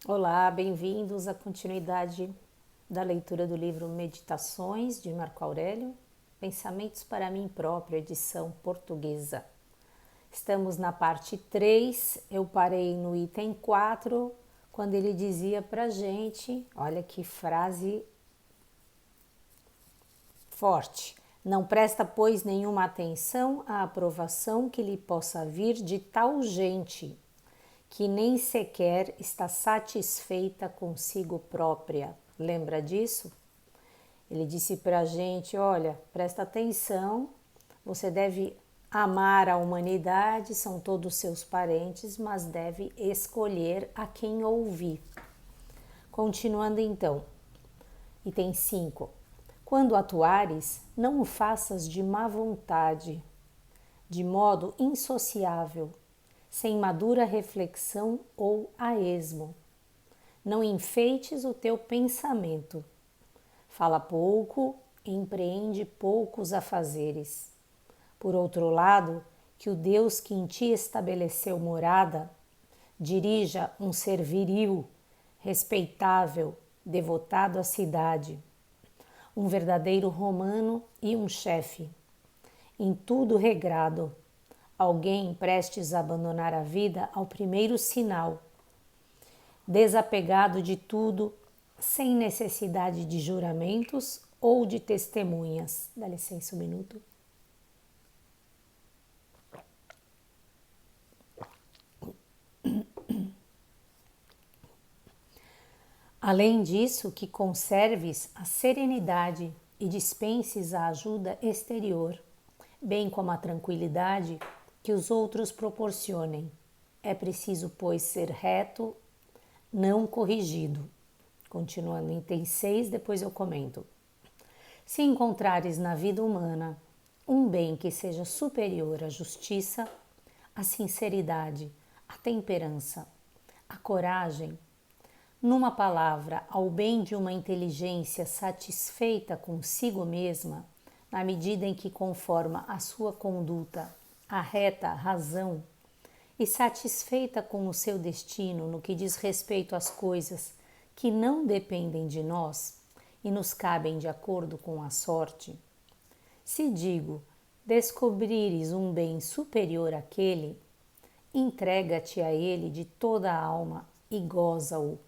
Olá, bem-vindos à continuidade da leitura do livro Meditações, de Marco Aurélio, Pensamentos para mim próprio, edição portuguesa. Estamos na parte 3, eu parei no item 4, quando ele dizia pra gente, olha que frase forte, não presta, pois, nenhuma atenção à aprovação que lhe possa vir de tal gente, que nem sequer está satisfeita consigo própria. Lembra disso? Ele disse para a gente, olha, presta atenção, você deve amar a humanidade, são todos seus parentes, mas deve escolher a quem ouvir. Continuando então, item 5. Quando atuares, não o faças de má vontade, de modo insociável, sem madura reflexão ou a esmo. Não enfeites o teu pensamento. Fala pouco, empreende poucos afazeres. Por outro lado, que o Deus que em ti estabeleceu morada dirija um ser viril, respeitável, devotado à cidade, um verdadeiro romano e um chefe, em tudo regrado, alguém prestes a abandonar a vida ao primeiro sinal, desapegado de tudo, sem necessidade de juramentos ou de testemunhas. Dá licença um minuto. Além disso, que conserves a serenidade e dispenses a ajuda exterior, bem como a tranquilidade que os outros proporcionem. É preciso, pois, ser reto, não corrigido. Continuando em item 6, depois eu comento. Se encontrares na vida humana um bem que seja superior à justiça, à sinceridade, à temperança, à coragem, numa palavra, ao bem de uma inteligência satisfeita consigo mesma, na medida em que conforma a sua conduta à reta razão, e satisfeita com o seu destino no que diz respeito às coisas que não dependem de nós e nos cabem de acordo com a sorte, se digo, descobrires um bem superior àquele, entrega-te a ele de toda a alma e goza-o.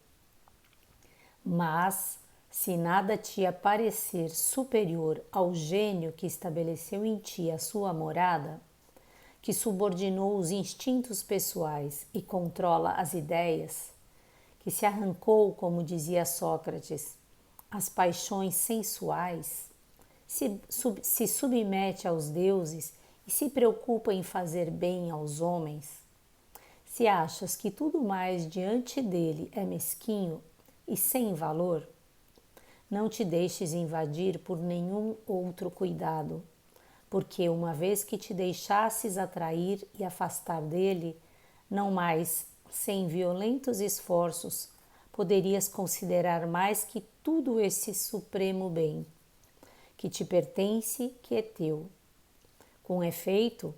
Mas, se nada te aparecer superior ao gênio que estabeleceu em ti a sua morada, que subordinou os instintos pessoais e controla as ideias, que se arrancou, como dizia Sócrates, às paixões sensuais, se submete aos deuses e se preocupa em fazer bem aos homens, se achas que tudo mais diante dele é mesquinho e sem valor, não te deixes invadir por nenhum outro cuidado, porque uma vez que te deixasses atrair e afastar dele, não mais, sem violentos esforços, poderias considerar mais que tudo esse supremo bem, que te pertence, que é teu. Com efeito,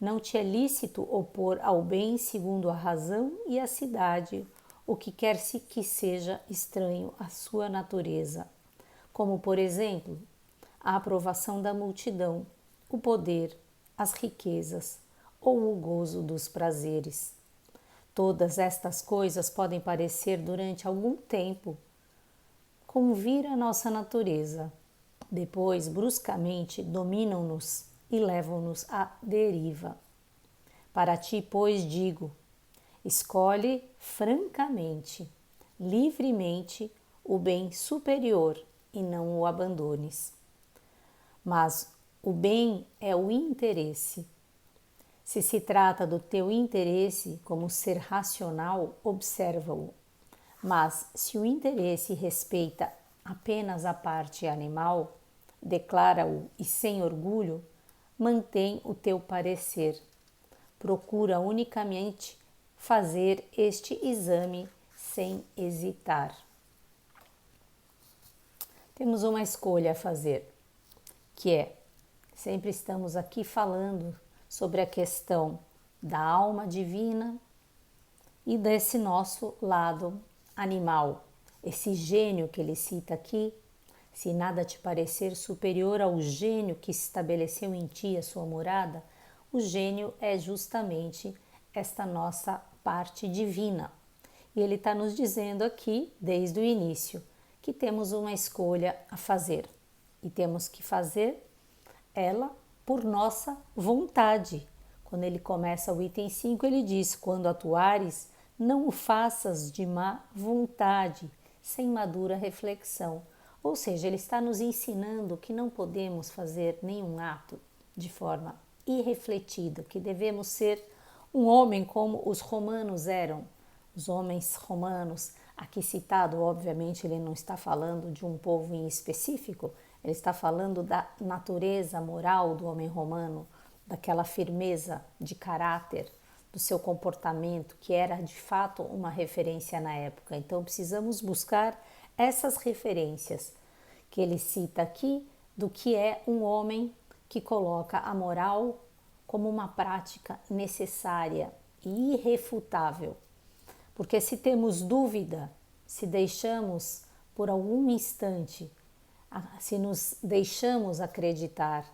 não te é lícito opor ao bem segundo a razão e a cidade, o que quer que seja estranho à sua natureza, como, por exemplo, a aprovação da multidão, o poder, as riquezas ou o gozo dos prazeres. Todas estas coisas podem parecer durante algum tempo convir a nossa natureza. Depois, bruscamente, dominam-nos e levam-nos à deriva. Para ti, pois, digo, escolhe francamente, livremente, o bem superior e não o abandones. Mas o bem é o interesse. Se se trata do teu interesse como ser racional, observa-o. Mas se o interesse respeita apenas a parte animal, declara-o e sem orgulho, mantém o teu parecer. Procura unicamente fazer este exame sem hesitar. Temos uma escolha a fazer, que é, sempre estamos aqui falando sobre a questão da alma divina e desse nosso lado animal, esse gênio que ele cita aqui, se nada te parecer superior ao gênio que estabeleceu em ti a sua morada, o gênio é justamente esta nossa parte divina. E ele está nos dizendo aqui, desde o início, que temos uma escolha a fazer. E temos que fazer ela por nossa vontade. Quando ele começa o item 5, ele diz: quando atuares, não o faças de má vontade, sem madura reflexão. Ou seja, ele está nos ensinando que não podemos fazer nenhum ato de forma irrefletida, que devemos ser um homem como os romanos eram. Os homens romanos, aqui citado, obviamente, ele não está falando de um povo em específico, ele está falando da natureza moral do homem romano, daquela firmeza de caráter, do seu comportamento, que era de fato uma referência na época. Então precisamos buscar essas referências que ele cita aqui do que é um homem que coloca a moral como uma prática necessária e irrefutável. Porque se temos dúvida, se deixamos por algum instante, se nos deixamos acreditar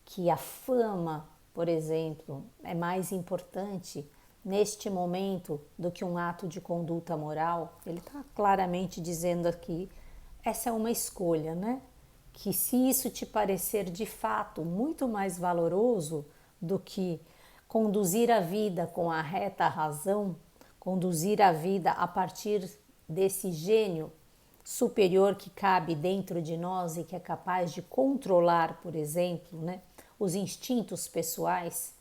que a fama, por exemplo, é mais importante neste momento do que um ato de conduta moral, ele está claramente dizendo aqui, essa é uma escolha, né? Que se isso te parecer de fato muito mais valoroso do que conduzir a vida com a reta razão, conduzir a vida a partir desse gênio superior que cabe dentro de nós e que é capaz de controlar, por exemplo, né, os instintos pessoais,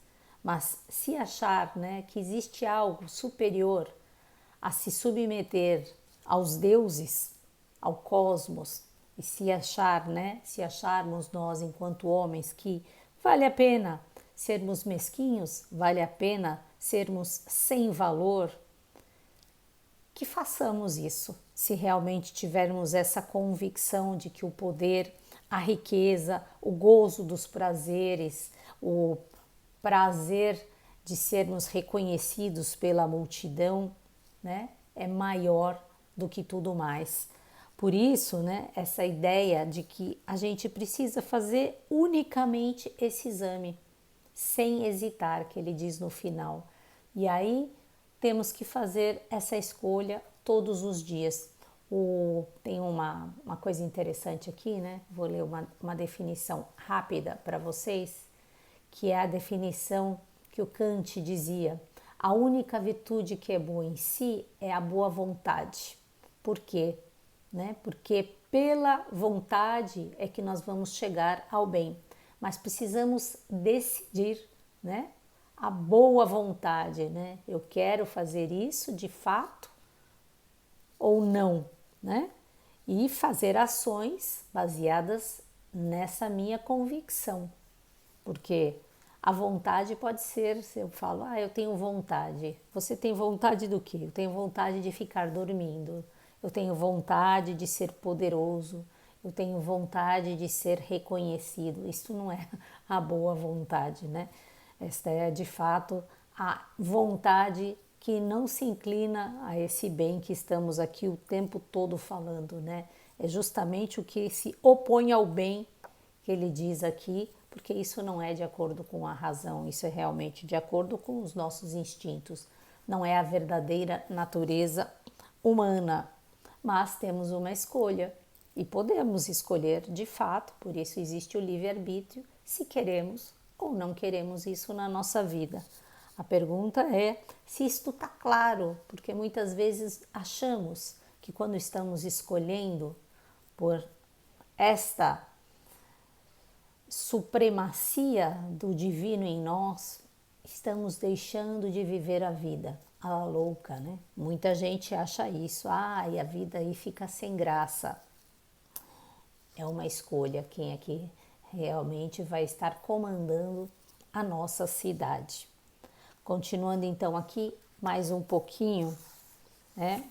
mas se achar, né, que existe algo superior a se submeter aos deuses, ao cosmos, e se achar, né, se acharmos nós enquanto homens que vale a pena sermos mesquinhos, vale a pena sermos sem valor, que façamos isso, se realmente tivermos essa convicção de que o poder, a riqueza, o gozo dos prazeres, o prazer de sermos reconhecidos pela multidão, né, é maior do que tudo mais. Por isso, né, essa ideia de que a gente precisa fazer unicamente esse exame, sem hesitar, que ele diz no final. E aí temos que fazer essa escolha todos os dias. Tem uma coisa interessante aqui, né? Vou ler uma definição rápida para vocês, que é a definição que o Kant dizia: a única virtude que é boa em si é a boa vontade. Por quê? Né? Porque pela vontade é que nós vamos chegar ao bem, mas precisamos decidir, né? A boa vontade, né? Eu quero fazer isso de fato ou não, né? E fazer ações baseadas nessa minha convicção, porque a vontade pode ser, se eu falo, eu tenho vontade. Você tem vontade do quê? Eu tenho vontade de ficar dormindo. Eu tenho vontade de ser poderoso. Eu tenho vontade de ser reconhecido. Isso não é a boa vontade, né? Esta é, de fato, a vontade que não se inclina a esse bem que estamos aqui o tempo todo falando, né? É justamente o que se opõe ao bem que ele diz aqui, porque isso não é de acordo com a razão, isso é realmente de acordo com os nossos instintos, não é a verdadeira natureza humana, mas temos uma escolha e podemos escolher de fato, por isso existe o livre-arbítrio, se queremos ou não queremos isso na nossa vida. A pergunta é se isto está claro, porque muitas vezes achamos que quando estamos escolhendo por esta supremacia do divino em nós, estamos deixando de viver a vida. A louca, né? Muita gente acha isso. E a vida aí fica sem graça. É uma escolha quem é que realmente vai estar comandando a nossa cidade. Continuando então aqui mais um pouquinho, né?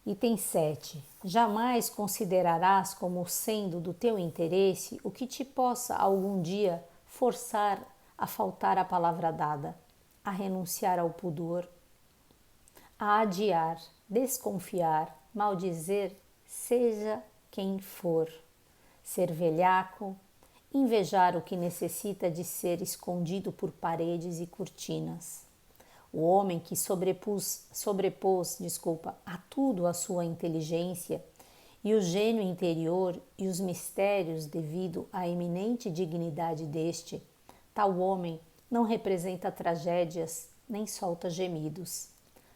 Item 7. Jamais considerarás como sendo do teu interesse o que te possa algum dia forçar a faltar à palavra dada, a renunciar ao pudor, a adiar, desconfiar, maldizer, seja quem for, ser velhaco, invejar o que necessita de ser escondido por paredes e cortinas. O homem que sobrepôs, a tudo a sua inteligência e o gênio interior e os mistérios devido à eminente dignidade deste, tal homem não representa tragédias nem solta gemidos.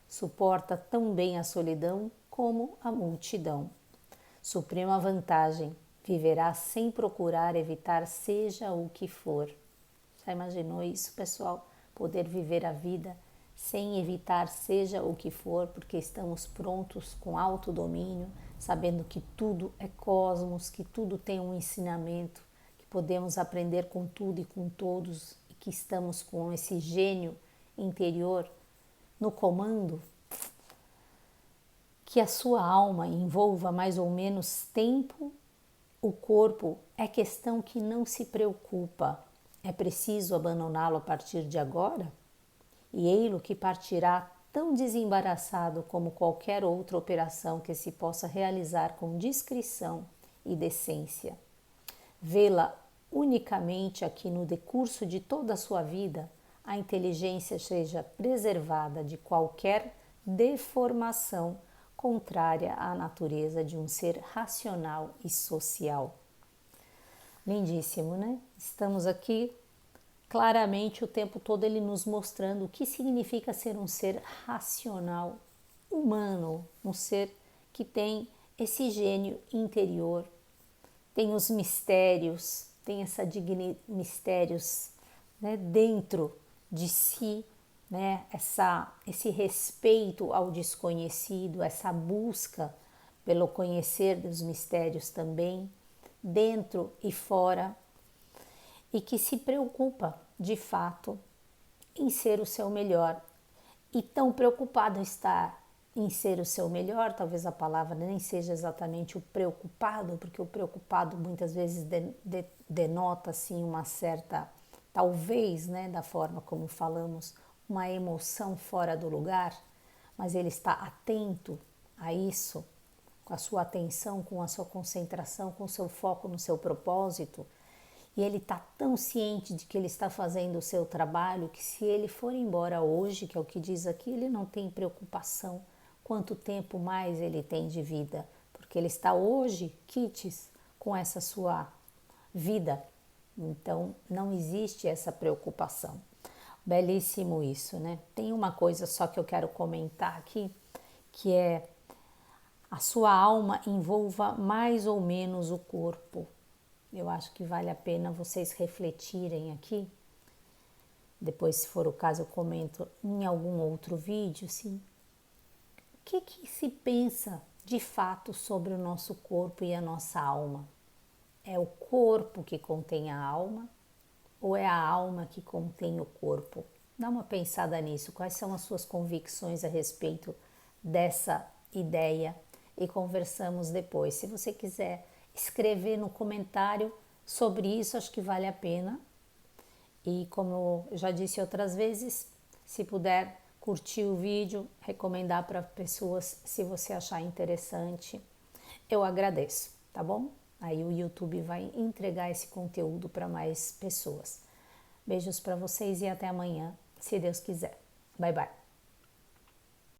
Suporta tão bem a solidão como a multidão. Suprema vantagem, viverá sem procurar evitar seja o que for. Já imaginou isso, pessoal? Poder viver a vida sem evitar seja o que for, porque estamos prontos com autodomínio, sabendo que tudo é cosmos, que tudo tem um ensinamento, que podemos aprender com tudo e com todos, e que estamos com esse gênio interior no comando. Que a sua alma envolva mais ou menos tempo, o corpo é questão que não se preocupa. É preciso abandoná-lo a partir de agora? E ei-lo que partirá tão desembaraçado como qualquer outra operação que se possa realizar com discrição e decência. Vê-la unicamente aqui no decurso de toda a sua vida, a inteligência seja preservada de qualquer deformação contrária à natureza de um ser racional e social. Lindíssimo, né? Estamos aqui claramente o tempo todo ele nos mostrando o que significa ser um ser racional, humano, um ser que tem esse gênio interior, tem os mistérios, tem mistérios, né, dentro de si, né, esse respeito ao desconhecido, essa busca pelo conhecer dos mistérios também, dentro e fora, e que se preocupa, de fato, em ser o seu melhor. E tão preocupado está em ser o seu melhor, talvez a palavra nem seja exatamente o preocupado, porque o preocupado muitas vezes denota assim uma certa, talvez, né, da forma como falamos, uma emoção fora do lugar, mas ele está atento a isso, com a sua atenção, com a sua concentração, com o seu foco no seu propósito, e ele está tão ciente de que ele está fazendo o seu trabalho que se ele for embora hoje, que é o que diz aqui, ele não tem preocupação quanto tempo mais ele tem de vida, porque ele está hoje, quites, com essa sua vida. Então, não existe essa preocupação. Belíssimo isso, né? Tem uma coisa só que eu quero comentar aqui, que é a sua alma envolva mais ou menos o corpo. Eu acho que vale a pena vocês refletirem aqui. Depois, se for o caso, eu comento em algum outro vídeo, sim. O que se pensa de fato sobre o nosso corpo e a nossa alma? É o corpo que contém a alma ou é a alma que contém o corpo? Dá uma pensada nisso. Quais são as suas convicções a respeito dessa ideia? E conversamos depois. Se você quiser escrever no comentário sobre isso, acho que vale a pena. E como eu já disse outras vezes, se puder curtir o vídeo, recomendar para pessoas se você achar interessante, eu agradeço, tá bom? Aí o YouTube vai entregar esse conteúdo para mais pessoas. Beijos para vocês e até amanhã, se Deus quiser. Bye, bye.